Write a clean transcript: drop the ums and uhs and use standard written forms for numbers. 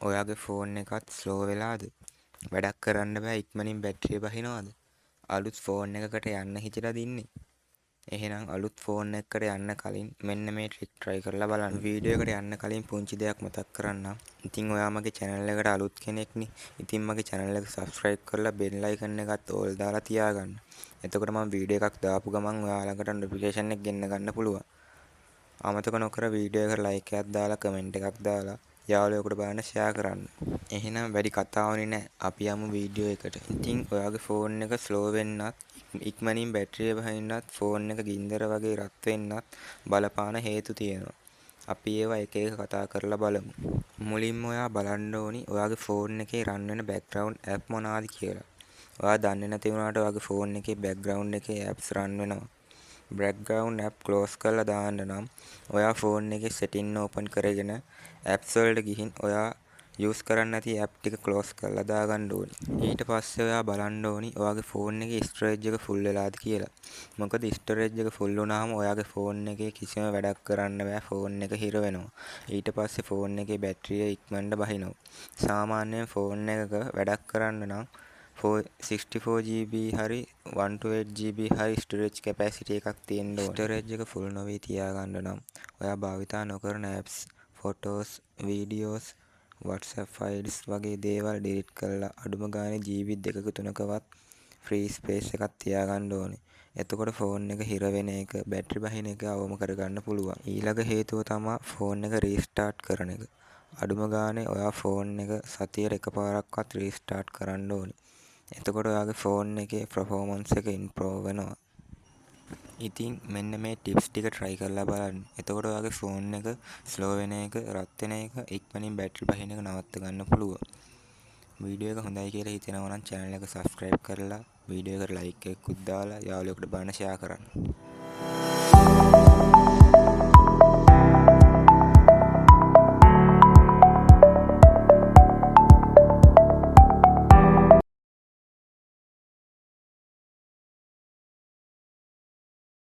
ඔයාගේ ෆෝන් එකත් ස්ලෝ වෙලාද? වැඩක් කරන්න බෑ ඉක්මනින් බැටරිය බහිනවද? අලුත් ෆෝන් එකකට යන්න හිතලාද ඉන්නේ? එහෙනම් අලුත් ෆෝන් එකකට යන්න කලින් මෙන්න මේ ට්‍රික් try කරලා බලන්න. වීඩියෝ එකට යන්න කලින් පුංචි දෙයක් මතක් කරන්නම්. ඉතින් ඔයා මගේ channel එකට අලුත් කෙනෙක්නේ. ඉතින් මගේ channel එක subscribe කරලා bell icon එකත් all දාලා තියාගන්න. එතකොට මම වීඩියෝ එකක් දාපු ගමන් ඔයා ළඟට notification එක ගෙන්න ගන්න පුළුවන්. අමතක නොකර වීඩියෝ එකට like එකක් දාලා comment එකක් දාලා යාළුවෙකුට බලන්න share කරන්න. එහෙනම් වැඩි කතාවනේ නැහැ. අපි යමු වීඩියෝ එකට. ඉතින් ඔයාගේ ෆෝන් එක ස්ලෝ වෙන්නත්, ඉක්මනින් බැටරිය බහින්නත්, ෆෝන් එක ගින්දර වගේ රත් වෙන්නත් බලපාන හේතු තියෙනවා. අපි ඒවා එක එක කතා කරලා බලමු. මුලින්ම ඔයා බලන්න ඕනි ඔයාගේ ෆෝන් එකේ රන් වෙන background app මොනවාද කියලා. ඔයා දන්නේ නැති වුණාට ඔයාගේ ෆෝන් එකේ background එකේ apps රන් වෙනවා. background app close කරලා දාන්න නම් ඔයා ෆෝන් එකේ setting open කරගෙන apps වලට ගිහින් ඔයා use කරන්න නැති app ටික close කරලා දාගන්න ඕනි. ඊට පස්සේ ඔයා බලන්න ඕනි ඔයාගේ ෆෝන් එකේ storage එක full වෙලාද කියලා. මොකද storage එක full වුණාම ඔයාගේ ෆෝන් එකේ කිසිම වැඩක් කරන්න බෑ. ෆෝන් එක හිර වෙනවා. ඊට පස්සේ ෆෝන් එකේ බැටරිය ඉක්මනට බහිනවා. සාමාන්‍යයෙන් ෆෝන් එකක වැඩක් කරන්න නම් 64GB හරි 128GB හරි storage capacity එකක් තියෙන්න ඕනේ. storage එක full නොවී තියාගන්න නම් ඔයා භාවිතා නොකරන apps, photos, videos, WhatsApp files වගේ දේවල් delete කරලා අඩුම ගානේ GB 2ක 3කවත් free space එකක් තියාගන්න ඕනේ. එතකොට ෆෝන් එක හිර වෙන එක, බැටරි බහින එක අවම කරගන්න පුළුවන්. ඊළඟ හේතුව තමයි ෆෝන් එක restart කරන එක. අඩුම ගානේ ඔයා ෆෝන් එක සතියට එකපාරක්වත් restart කරන්න ඕනේ. එතකොට ඔයාගේ ෆෝන් එකේ performance එක improve වෙනවා. ඉතින් මෙන්න මේ tips ටික try කරලා බලන්න. එතකොට ඔයාගේ ෆෝන් එක slow වෙන එක, රත් වෙන එක, ඉක්මනින් බැටරි බහින එක නවත්ත ගන්න පුළුවන්. වීඩියෝ එක හොඳයි කියලා හිතෙනවා නම් channel එක subscribe කරලා වීඩියෝ එකට like එකකුත් දාලා යාළුවෙකුට බලන්න share කරන්න.